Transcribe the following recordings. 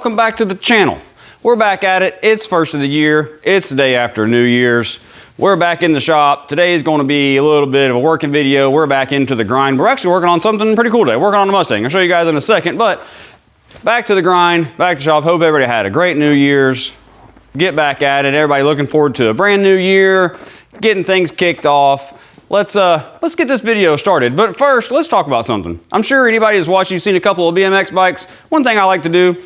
welcome back to the channel. We're back at it. It's first of the year. It's the day after New Year's. We're back in the shop. Today is going to be a little bit of a working video. We're back into the grind. We're actually working on something pretty cool today. Working on a Mustang. I'll show you guys in a second, but back to the grind, back to the shop. Hope everybody had a great New Year's. Get back at it. Everybody looking forward to a brand new year, getting things kicked off. Let's get this video started. But first, let's talk about something. I'm sure anybody who's watched, you've seen a couple of BMX bikes. One thing I like to do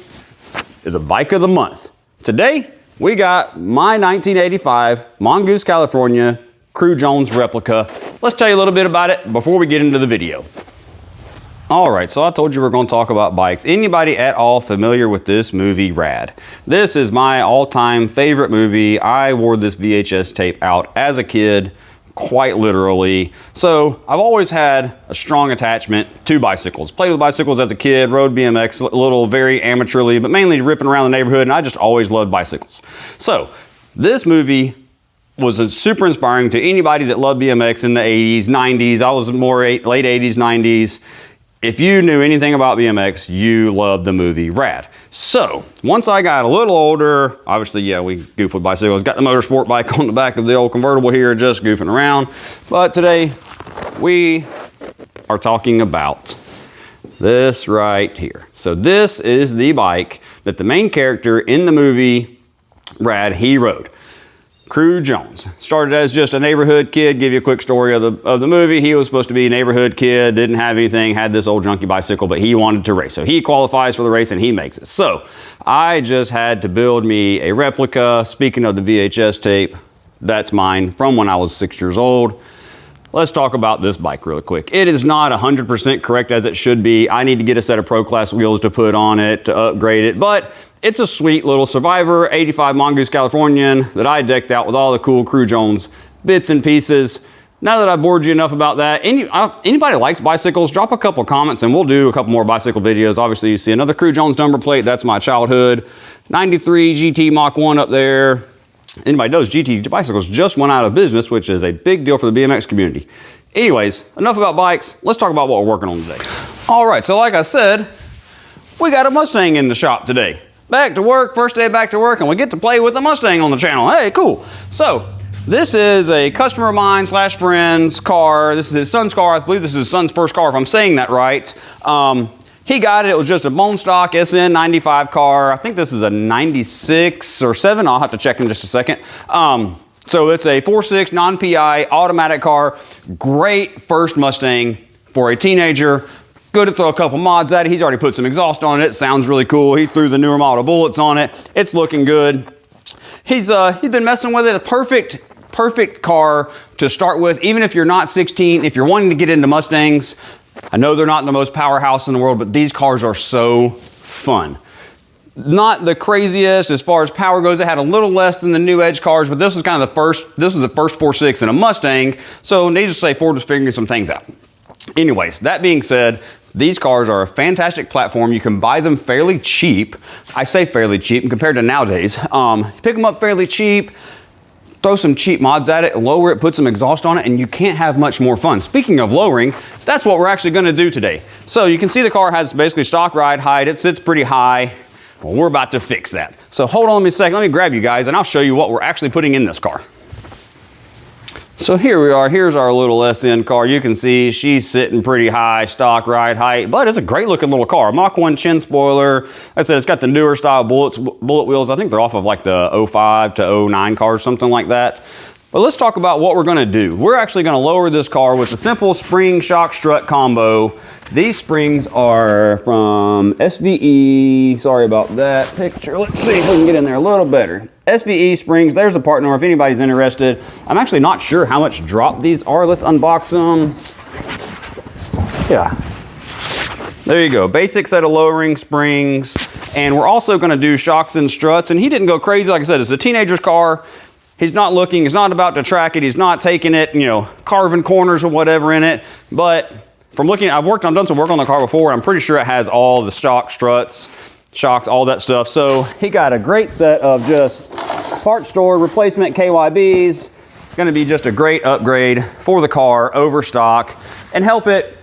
is a bike of the month. Today, we got my 1985 Mongoose, California Crew Jones replica. Let's tell you a little bit about it before we get into the video. All right, so I told you we're going to talk about bikes. Anybody at all familiar with this movie, Rad? This is my all-time favorite movie. I wore this VHS tape out as a kid, quite literally. So I've always had a strong attachment to bicycles. Played with bicycles as a kid, rode BMX a little, very amateurly, but mainly ripping around the neighborhood, and I just always loved bicycles. So this movie was super inspiring to anybody that loved BMX in the 80s, 90s. I was more late 80s, 90s. If you knew anything about BMX, you loved the movie Rad. So once I got a little older, obviously, yeah, we goof with bicycles. Got the motorsport bike on the back of the old convertible here, just goofing around. But today we are talking about this right here. So this is the bike that the main character in the movie Rad, he rode. Crew Jones. Started as just a neighborhood kid. Give you a quick story of the movie. He was supposed to be a neighborhood kid, didn't have anything, had this old junky bicycle, but he wanted to race. So he qualifies for the race and he makes it. So I just had to build me a replica. Speaking of the VHS tape, that's mine from when I was 6 years old. Let's talk about this bike real quick. It is not 100% correct as it should be. I need to get a set of Pro Class wheels to put on it to upgrade it, but it's a sweet little Survivor 85 Mongoose Californian that I decked out with all the cool Crew Jones bits and pieces. Now that I've bored you enough about that, anybody likes bicycles, drop a couple comments and we'll do a couple more bicycle videos. Obviously, you see another Crew Jones number plate. That's my childhood. 93 GT Mach 1 up there. Anybody knows GT bicycles just went out of business, which is a big deal for the BMX community. Anyways, enough about bikes. Let's talk about what we're working on today. All right, so like I said, we got a Mustang in the shop today. Back to work, first day back to work, and we get to play with a Mustang on the channel. Hey, cool. So this is a customer of mine / friend's car. This is his son's car. I believe this is his son's first car, if I'm saying that right. He got it. It was just a bone stock SN 95 car. I think this is a 96 or 7. I'll have to check in just a second. So it's a 4.6 non-PI automatic car. Great first Mustang for a teenager. Good to throw a couple mods at it. He's already put some exhaust on it. Sounds really cool. He threw the newer model bullets on it. It's looking good. He's been messing with it. A perfect car to start with. Even if you're not 16, if you're wanting to get into Mustangs, I know they're not the most powerhouse in the world, but these cars are so fun. Not the craziest as far as power goes. It had a little less than the new Edge cars, but this was kind of the first 4.6 in a Mustang. So needless to say, Ford was figuring some things out. Anyways, that being said, these cars are a fantastic platform. You can buy them fairly cheap. I say fairly cheap compared to nowadays. Pick them up fairly cheap. Throw some cheap mods at it, lower it, put some exhaust on it, and you can't have much more fun. Speaking of lowering, that's what we're actually gonna do today. So you can see the car has basically stock ride height. It sits pretty high. Well, we're about to fix that. So hold on a second, let me grab you guys and I'll show you what we're actually putting in this car. So here we are, here's our little SN car. You can see she's sitting pretty high, stock ride height, but it's a great looking little car. Mach 1 chin spoiler. Like I said, it's got the newer style bullet wheels. I think they're off of like the 05 to 09 cars, something like that. But let's talk about what we're gonna do. We're actually gonna lower this car with a simple spring shock strut combo. These springs are from SVE. Sorry about that picture. Let's see if we can get in there a little better. SVE springs, there's a part number if anybody's interested. I'm actually not sure how much drop these are. Let's unbox them. Yeah. There you go, basic set of lowering springs. And we're also gonna do shocks and struts. And he didn't go crazy, like I said, it's a teenager's car. He's not looking, he's not about to track it. He's not taking it, you know, carving corners or whatever in it. But from looking, I've done some work on the car before. I'm pretty sure it has all the stock struts, shocks, all that stuff. So he got a great set of just part store replacement KYBs. Gonna be just a great upgrade for the car over stock and help it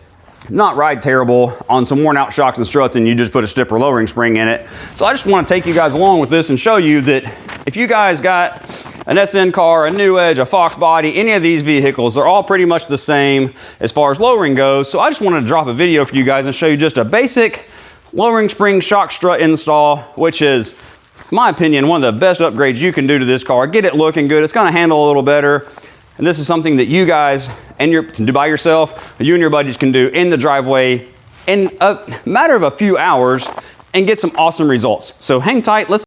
not ride terrible on some worn out shocks and struts and you just put a stiffer lowering spring in it. So I just want to take you guys along with this and show you that if you guys got an SN car, a New Edge, a Fox body, any of these vehicles, they're all pretty much the same as far as lowering goes. So I just wanted to drop a video for you guys and show you just a basic lowering spring shock strut install, which is, in my opinion, one of the best upgrades you can do to this car. Get it looking good. It's going to handle a little better. And this is something that you guys can do by yourself, you and your buddies can do in the driveway in a matter of a few hours and get some awesome results. So hang tight. Let's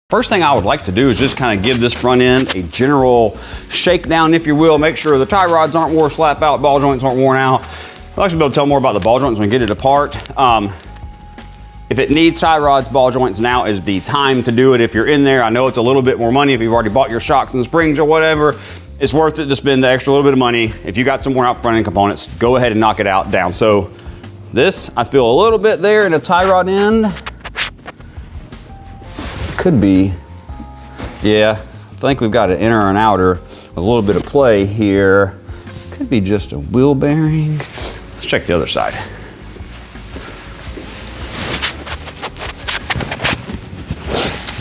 First thing I would like to do is just kind of give this front end a general shakedown, if you will. Make sure the tie rods aren't wore slap out, ball joints aren't worn out. I'll actually be able to tell more about the ball joints when we get it apart. If it needs tie rods, ball joints, now is the time to do it if you're in there. I know it's a little bit more money if you've already bought your shocks and springs or whatever. It's worth it to spend the extra little bit of money. If you got some worn out front end components, go ahead and knock it out down. So this, I feel a little bit there in the tie rod end. Could be, yeah, I think we've got an inner and outer with a little bit of play here. Could be just a wheel bearing. Let's check the other side.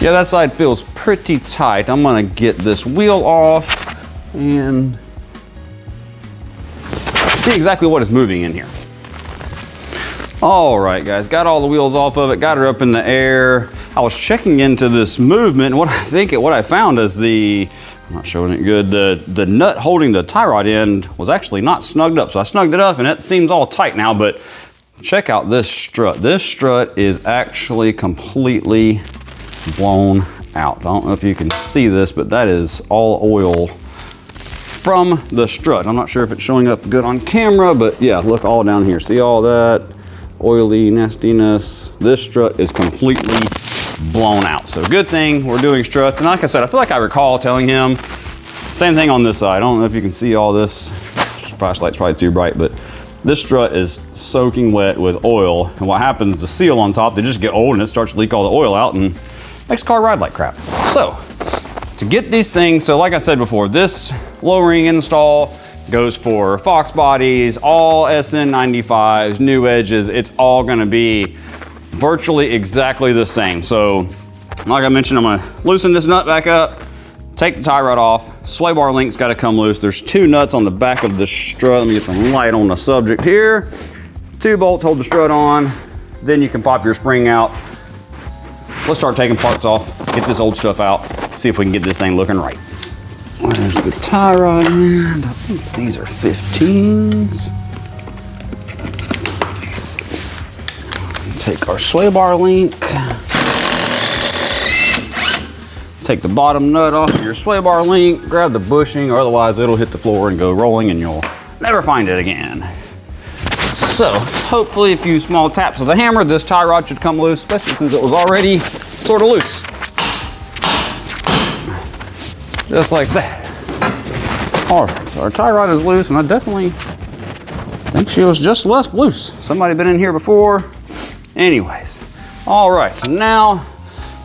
Yeah, that side feels pretty tight. I'm gonna get this wheel off and see exactly what is moving in here. All right, guys, got all the wheels off of it, got her up in the air. I was checking into this movement, and what I found is I'm not showing it good, the nut holding the tie rod end was actually not snugged up. So I snugged it up and it seems all tight now, but check out this strut. This strut is actually completely blown out. I don't know if you can see this, but that is all oil from the strut. I'm not sure if it's showing up good on camera, but yeah, look all down here. See all that oily nastiness? This strut is completely blown out. So good thing we're doing struts. And like I said, I feel like I recall telling him, same thing on this side. I don't know if you can see all this. Flashlight's probably too bright, but this strut is soaking wet with oil. And what happens, the seal on top, they just get old and it starts to leak all the oil out and makes the car ride like crap. So to get these things, so like I said before, this lowering install goes for Fox bodies, all SN95s, New Edges. It's all gonna be virtually exactly the same. So like I mentioned, I'm gonna loosen this nut back up, take the tie rod off. Sway bar link's gotta come loose. There's 2 nuts on the back of the strut. Let me get some light on the subject here. 2 bolts hold the strut on. Then you can pop your spring out. Let's start taking parts off, get this old stuff out, see if we can get this thing looking right. There's the tie rod end. I think these are 15s. Take our sway bar link. Take the bottom nut off of your sway bar link, grab the bushing, or otherwise it'll hit the floor and go rolling and you'll never find it again. So hopefully a few small taps of the hammer, this tie rod should come loose, especially since it was already sort of loose. Just like that. All right, so our tie rod is loose and I definitely think she was just less loose. Somebody been in here before. Anyways, all right, so now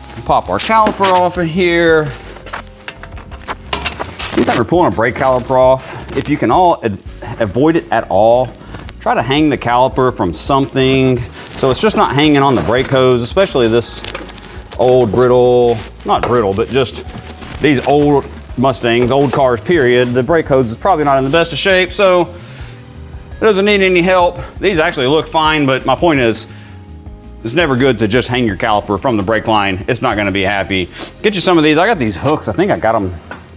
we can pop our caliper off of here. Anytime you're pulling a brake caliper off, if you can avoid it at all, try to hang the caliper from something so it's just not hanging on the brake hose, especially this old brittle, not brittle, but just these old Mustangs, old cars, period. The brake hose is probably not in the best of shape, so it doesn't need any help. These actually look fine, but my point is, it's never good to just hang your caliper from the brake line. It's not gonna be happy. Get you some of these. I got these hooks. I think I got them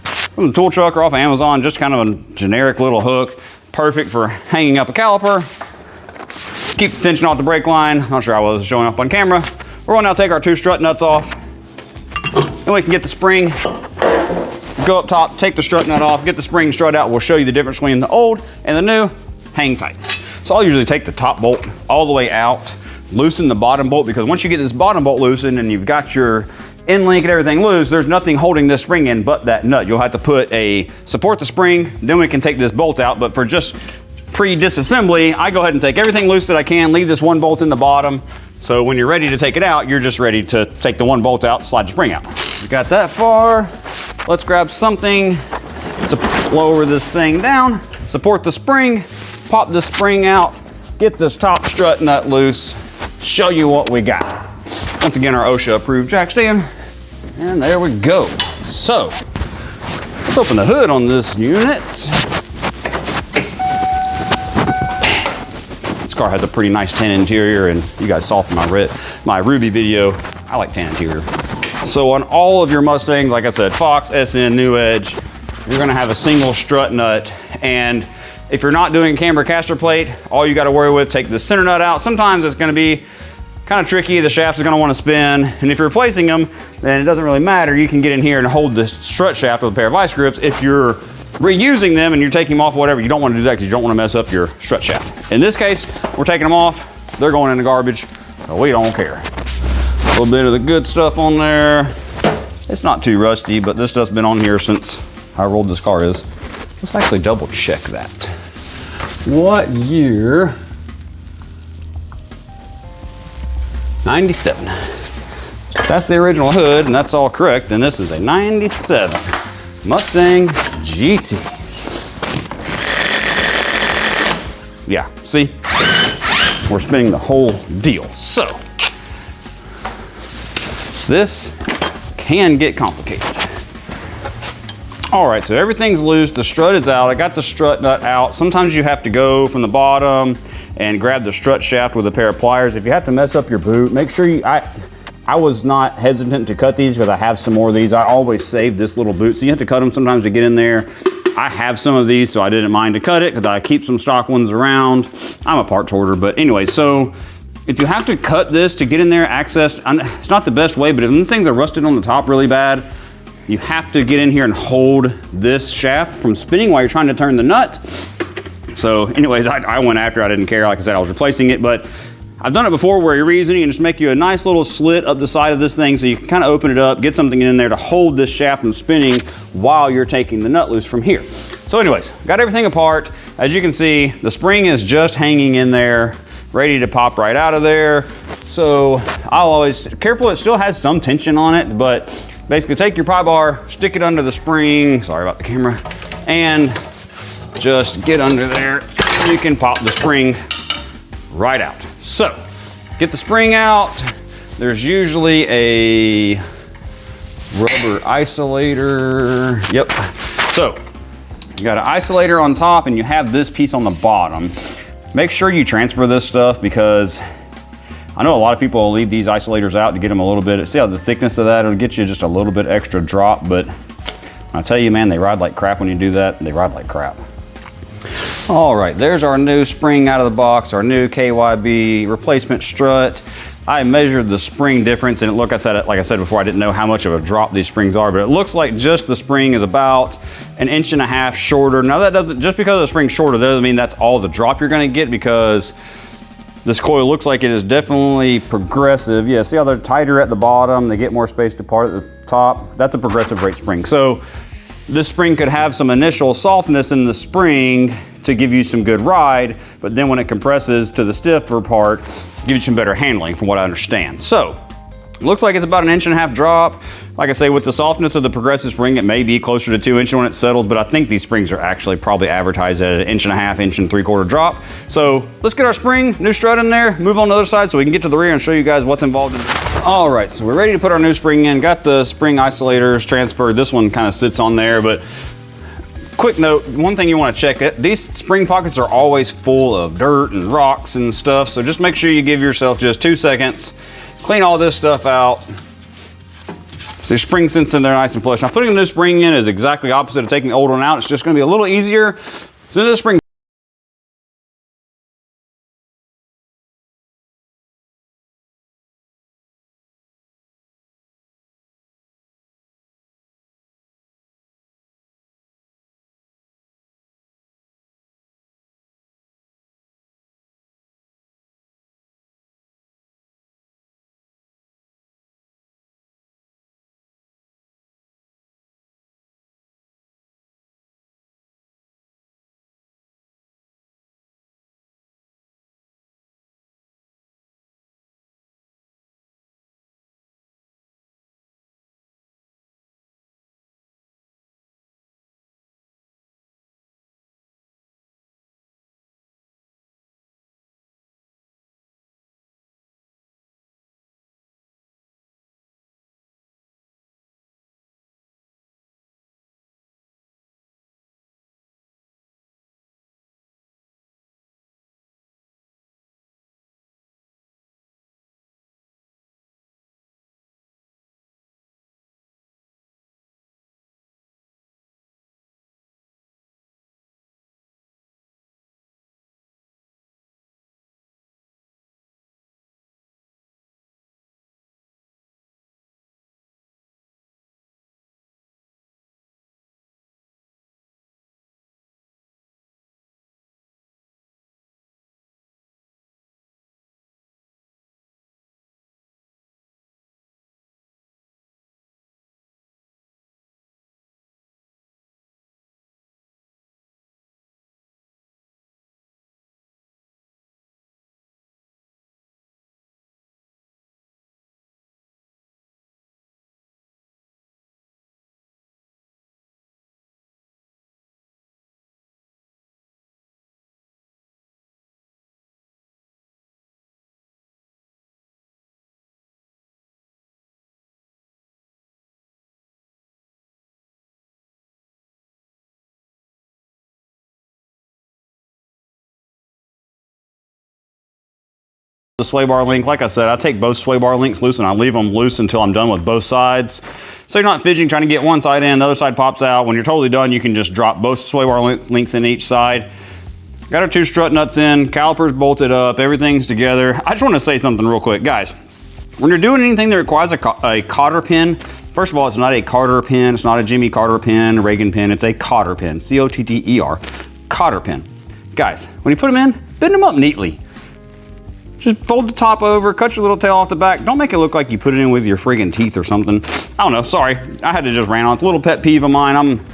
from the tool truck or off of Amazon, just kind of a generic little hook. Perfect for hanging up a caliper. Keep the tension off the brake line. Not sure how it was showing up on camera. We're gonna now take our 2 strut nuts off. Then we can get the spring, go up top, take the strut nut off, get the spring strut out. We'll show you the difference between the old and the new. hang tight. So I'll usually take the top bolt all the way out, loosen the bottom bolt, because once you get this bottom bolt loosened and you've got your end link and everything loose, there's nothing holding this spring in but that nut. You'll have to support the spring, then we can take this bolt out. But for just pre-disassembly, I go ahead and take everything loose that I can, leave this one bolt in the bottom. So when you're ready to take it out, you're just ready to take the one bolt out, slide the spring out. We got that far. Let's grab something to lower this thing down, support the spring, pop the spring out, get this top strut nut loose, show you what we got. Once again, our OSHA approved jack stand, and there we go. So let's open the hood on this unit. Car has a pretty nice tan interior, and you guys saw from my Ruby video, I like tan interior. So on all of your Mustangs, like I said, Fox, SN, New Edge, you're gonna have a single strut nut. And if you're not doing camber caster plate, all you gotta worry with, take the center nut out. Sometimes it's gonna be kind of tricky. The shaft is gonna wanna spin. And if you're replacing them, then it doesn't really matter. You can get in here and hold the strut shaft with a pair of vice grips. If you're reusing them and you're taking them off, whatever, you don't want to do that because you don't want to mess up your strut shaft. In this case, we're taking them off. They're going in the garbage, so we don't care. A little bit of the good stuff on there. It's not too rusty, but this stuff's been on here since however old this car is. Let's actually double check that. What year? 97. So if that's the original hood and that's all correct, then this is a 97 Mustang GT. Yeah, see? We're spinning the whole deal. So, this can get complicated. All right, so everything's loose, the strut is out. I got the strut nut out. Sometimes you have to go from the bottom and grab the strut shaft with a pair of pliers. If you have to mess up your boot, make sure I was not hesitant to cut these because I have some more of these. I always save this little boot, so you have to cut them sometimes to get in there. I have some of these, so I didn't mind to cut it because I keep some stock ones around. I'm a parts hoarder, but anyway, so if you have to cut this to get in there, access, it's not the best way, but if these things are rusted on the top really bad, you have to get in here and hold this shaft from spinning while you're trying to turn the nut. So anyways, I went after, I didn't care. Like I said, I was replacing it, but I've done it before where you're reasoning and just make you a nice little slit up the side of this thing so you can kind of open it up, get something in there to hold this shaft from spinning while you're taking the nut loose from here. So anyways, got everything apart. As you can see, the spring is just hanging in there, ready to pop right out of there. So I'll always, careful, it still has some tension on it, but basically take your pry bar, stick it under the spring, sorry about the camera, and just get under there. You can pop the spring right out. So, get the spring out. There's usually a rubber isolator. Yep. So, you got an isolator on top and you have this piece on the bottom. Make sure you transfer this stuff because I know a lot of people will leave these isolators out to get them a little bit. See how the thickness of that, it'll get you just a little bit extra drop, but I tell you, man, they ride like crap when you do that. They ride like crap. All right, there's our new spring out of the box, our new KYB replacement strut. I measured the spring difference, and like I said before, I didn't know how much of a drop these springs are, but it looks like just the spring is about 1.5 inches shorter. Now that doesn't, just because the spring's shorter, that doesn't mean that's all the drop you're gonna get, because this coil looks like it is definitely progressive. Yeah, see how they're tighter at the bottom, they get more spaced apart at the top. That's a progressive rate spring. So this spring could have some initial softness in the spring to give you some good ride, but then when it compresses to the stiffer part, gives you some better handling from what I understand. So, looks like it's about 1.5 inch drop. Like I say, with the softness of the progressive spring, it may be closer to 2 inches when it settles, but I think these springs are actually probably advertised at 1.5 inch, 1.75 inch drop. So, let's get our spring, new strut in there, move on the other side so we can get to the rear and show you guys what's involved in it. All right, so we're ready to put our new spring in. Got the spring isolators transferred. This one kind of sits on there, but quick note, one thing you want to check, these spring pockets are always full of dirt and rocks and stuff, so just make sure you give yourself just 2 seconds, clean all this stuff out. So your spring sits in there nice and flush. Now putting a new spring in is exactly opposite of taking the old one out. It's just going to be a little easier. So this spring The sway bar link, like I said, I take both sway bar links loose and I leave them loose until I'm done with both sides. So you're not fidgeting trying to get one side in, the other side pops out. When you're totally done, you can just drop both sway bar links in each side. Got our 2 strut nuts in, calipers bolted up, everything's together. I just want to say something real quick, guys. When you're doing anything that requires a cotter pin, first of all, it's not a Carter pin, it's not a Jimmy Carter pin, Reagan pin, it's a cotter pin, C-O-T-T-E-R, cotter pin. Guys, when you put them in, bend them up neatly. Just fold the top over, cut your little tail off the back. Don't make it look like you put it in with your friggin' teeth or something. I don't know, sorry. I had to just ran on. It's a little pet peeve of mine. I'm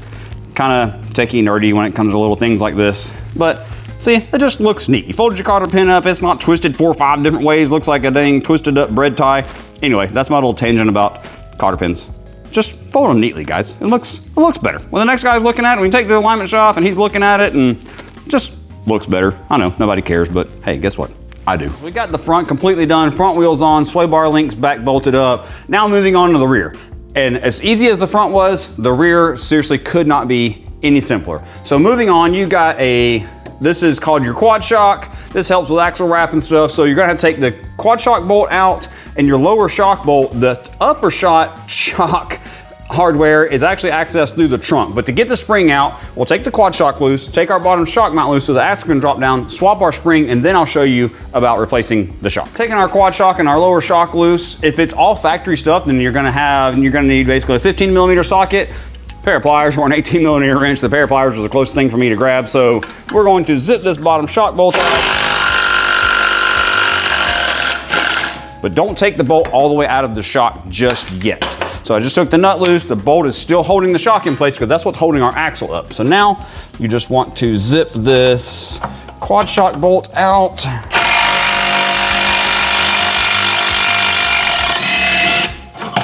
kind of techie nerdy when it comes to little things like this. But see, it just looks neat. You folded your cotter pin up. It's not twisted 4 or 5 different ways. Looks like a dang twisted up bread tie. Anyway, that's my little tangent about cotter pins. Just fold them neatly, guys. It looks better. When the next guy's looking at it, we take it to the alignment shop and he's looking at it and it just looks better. I know, nobody cares, but hey, guess what? I do. We got the front completely done, front wheels on, sway bar links back bolted up. Now moving on to the rear. And as easy as the front was, the rear seriously could not be any simpler. So moving on, you got this is called your quad shock. This helps with axle wrap and stuff. So you're gonna have to take the quad shock bolt out and your lower shock bolt. The upper shock hardware is actually accessed through the trunk. But to get the spring out, we'll take the quad shock loose, take our bottom shock mount loose so the axle can drop down, swap our spring, and then I'll show you about replacing the shock. Taking our quad shock and our lower shock loose, if it's all factory stuff, then you're gonna need basically a 15mm socket, pair of pliers, or an 18mm wrench. The pair of pliers was the closest thing for me to grab. So we're going to zip this bottom shock bolt out. But don't take the bolt all the way out of the shock just yet. So I just took the nut loose. The bolt is still holding the shock in place because that's what's holding our axle up. So now you just want to zip this quad shock bolt out.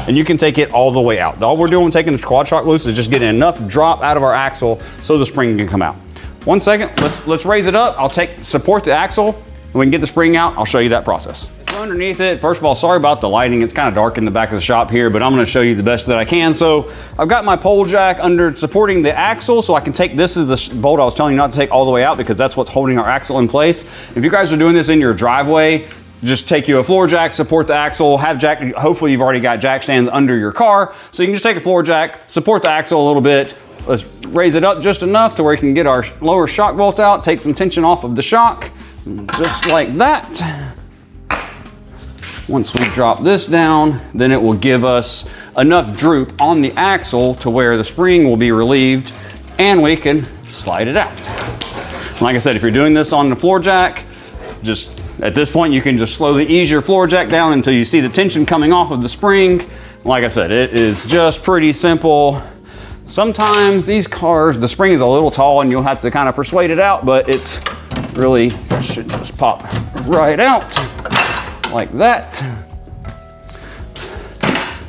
And you can take it all the way out. All we're doing when taking the quad shock loose is just getting enough drop out of our axle so the spring can come out. 1 second, let's raise it up. I'll support the axle and we can get the spring out. I'll show you that process. Underneath it, first of all, sorry about the lighting. It's kind of dark in the back of the shop here, but I'm going to show you the best that I can. So I've got my pole jack under supporting the axle, so I can take, this is the bolt I was telling you not to take all the way out because that's what's holding our axle in place. If you guys are doing this in your driveway, just take you a floor jack, support the axle, hopefully you've already got jack stands under your car. So you can just take a floor jack, support the axle a little bit. Let's raise it up just enough to where we can get our lower shock bolt out, take some tension off of the shock, just like that. Once we drop this down, then it will give us enough droop on the axle to where the spring will be relieved and we can slide it out. Like I said, if you're doing this on the floor jack, just at this point, you can just slowly ease your floor jack down until you see the tension coming off of the spring. Like I said, it is just pretty simple. Sometimes these cars, the spring is a little tall and you'll have to kind of persuade it out, but it's really should just pop right out. Like that.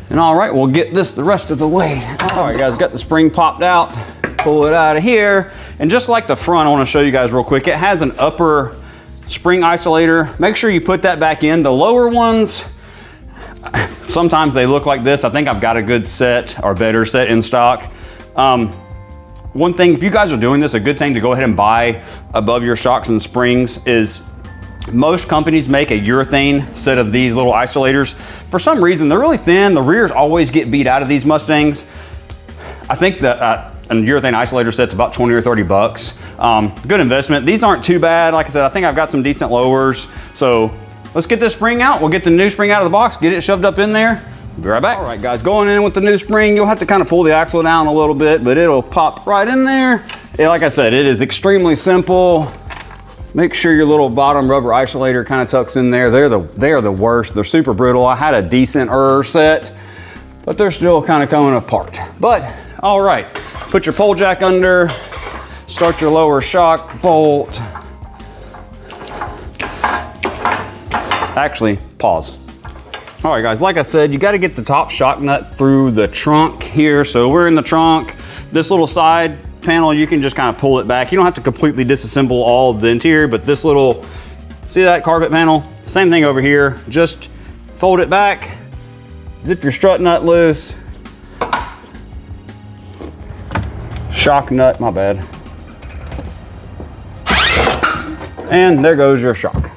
And all right, we'll get this the rest of the way. All right, guys, got the spring popped out. Pull it out of here. And just like the front, I want to show you guys real quick. It has an upper spring isolator. Make sure you put that back in. The lower ones, sometimes they look like this. I think I've got a good set or better set in stock. One thing, if you guys are doing this, a good thing to go ahead and buy above your shocks and springs is most companies make a urethane set of these little isolators. For some reason, they're really thin. The rears always get beat out of these Mustangs. I think that a urethane isolator set's about 20 or 30 bucks. Good investment. These aren't too bad. Like I said, I think I've got some decent lowers. So let's get this spring out. We'll get the new spring out of the box, get it shoved up in there. Be right back. All right, guys, going in with the new spring, you'll have to kind of pull the axle down a little bit, but it'll pop right in there. Yeah, like I said, it is extremely simple. Make sure your little bottom rubber isolator kind of tucks in there. They are the worst. They're super brittle. I had a decent set, but they're still kind of coming apart. But all right, put your pole jack under, start your lower shock bolt. Actually, pause. All right, guys, like I said, you got to get the top shock nut through the trunk here. So we're in the trunk. This little side panel, you can just kind of pull it back. You don't have to completely disassemble all of the interior, but this little, see that carpet panel? Same thing over here. Just fold it back, zip your strut nut loose. Shock nut, my bad. And there goes your shock.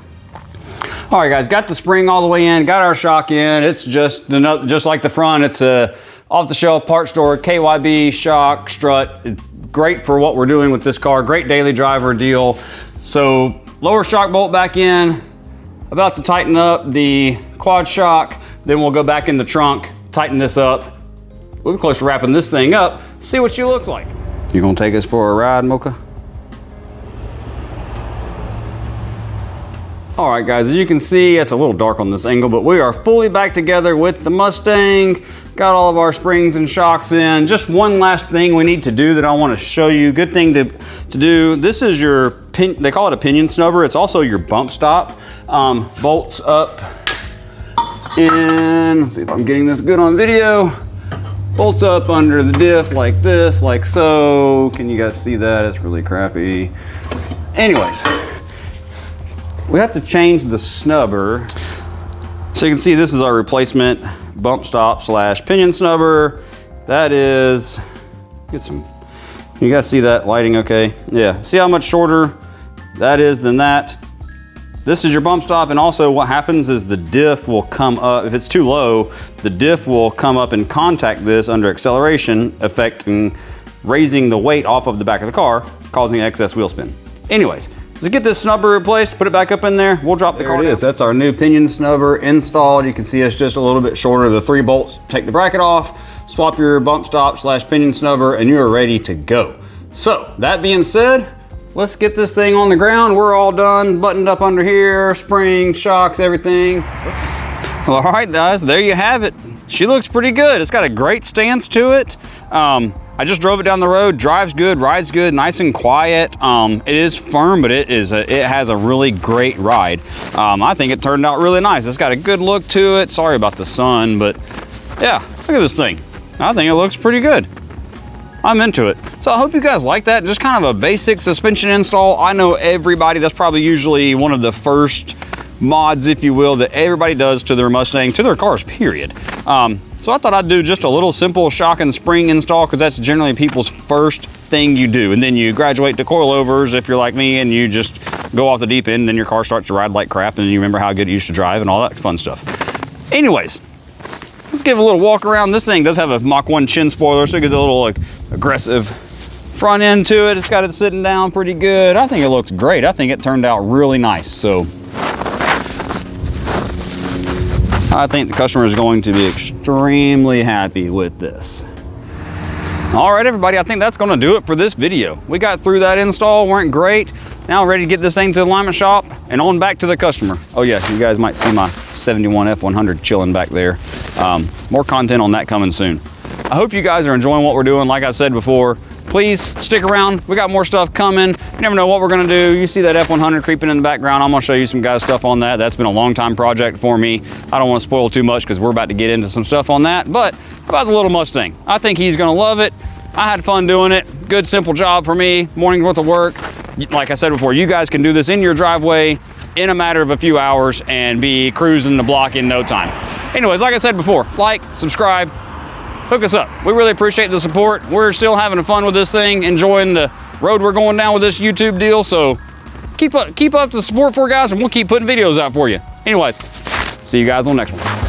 All right, guys, got the spring all the way in, got our shock in. It's just like the front. It's a off-the-shelf part store, KYB shock strut. It's great for what we're doing with this car. Great daily driver deal. So lower shock bolt back in, about to tighten up the quad shock. Then we'll go back in the trunk, tighten this up. We'll be close to wrapping this thing up. See what she looks like. You gonna take us for a ride, Mocha? All right, guys, as you can see, it's a little dark on this angle, but we are fully back together with the Mustang. Got all of our springs and shocks in. Just one last thing we need to do that I want to show you. Good thing to do. This is your, they call it a pinion snubber. It's also your bump stop. Bolts up in, let's see if I'm getting this good on video. Bolts up under the diff like this, like so. Can you guys see that? It's really crappy. Anyways. We have to change the snubber. So you can see this is our replacement bump stop slash pinion snubber. That is, get some, you guys see that lighting okay? Yeah, see how much shorter that is than that? This is your bump stop, and also what happens is the diff will come up, if it's too low, the diff will come up and contact this under acceleration, affecting, raising the weight off of the back of the car, causing excess wheel spin. Anyways, to get this snubber replaced, put it back up in there, we'll drop the car down. There it is, that's our new pinion snubber installed. You can see it's just a little bit shorter. The 3 bolts, take the bracket off, swap your bump stop slash pinion snubber, and you're ready to go. So, that being said, let's get this thing on the ground. We're all done, buttoned up under here, springs, shocks, everything. Well, all right, guys, there you have it. She looks pretty good. It's got a great stance to it. I just drove it down the road, drives good, rides good, nice and quiet. It is firm, but it has a really great ride. I think it turned out really nice. It's got a good look to it. Sorry about the sun, but yeah, look at this thing. I think it looks pretty good. I'm into it. So I hope you guys like that. Just kind of a basic suspension install. I know everybody, that's probably usually one of the first mods, if you will, that everybody does to their Mustang, to their cars, period. So I thought I'd do just a little simple shock and spring install, because that's generally people's first thing you do. And then you graduate to coilovers if you're like me, and you just go off the deep end, and then your car starts to ride like crap, and you remember how good it used to drive and all that fun stuff. Anyways, let's give a little walk around. This thing does have a Mach 1 chin spoiler, so it gives a little like aggressive front end to it. It's got it sitting down pretty good. I think it looks great. I think it turned out really nice. So I think the customer is going to be extremely happy with this. All right, everybody, I think that's gonna do it for this video. We got through that install, weren't great. Now ready to get this thing to the alignment shop and on back to the customer. Oh yeah, you guys might see my 71 F100 chilling back there. More content on that coming soon. I hope you guys are enjoying what we're doing. Like I said before, please stick around. We got more stuff coming. You never know what we're gonna do. You see that F100 creeping in the background. I'm gonna show you some guys' stuff on that. That's been a long time project for me. I don't wanna spoil too much because we're about to get into some stuff on that. But about the little Mustang, I think he's gonna love it. I had fun doing it. Good, simple job for me. Morning's worth of work. Like I said before, you guys can do this in your driveway in a matter of a few hours and be cruising the block in no time. Anyways, like I said before, like, subscribe, hook us up. We really appreciate the support. We're still having fun with this thing, enjoying the road we're going down with this YouTube deal. So keep up the support for guys, and we'll keep putting videos out for you. Anyways, see you guys on the next one.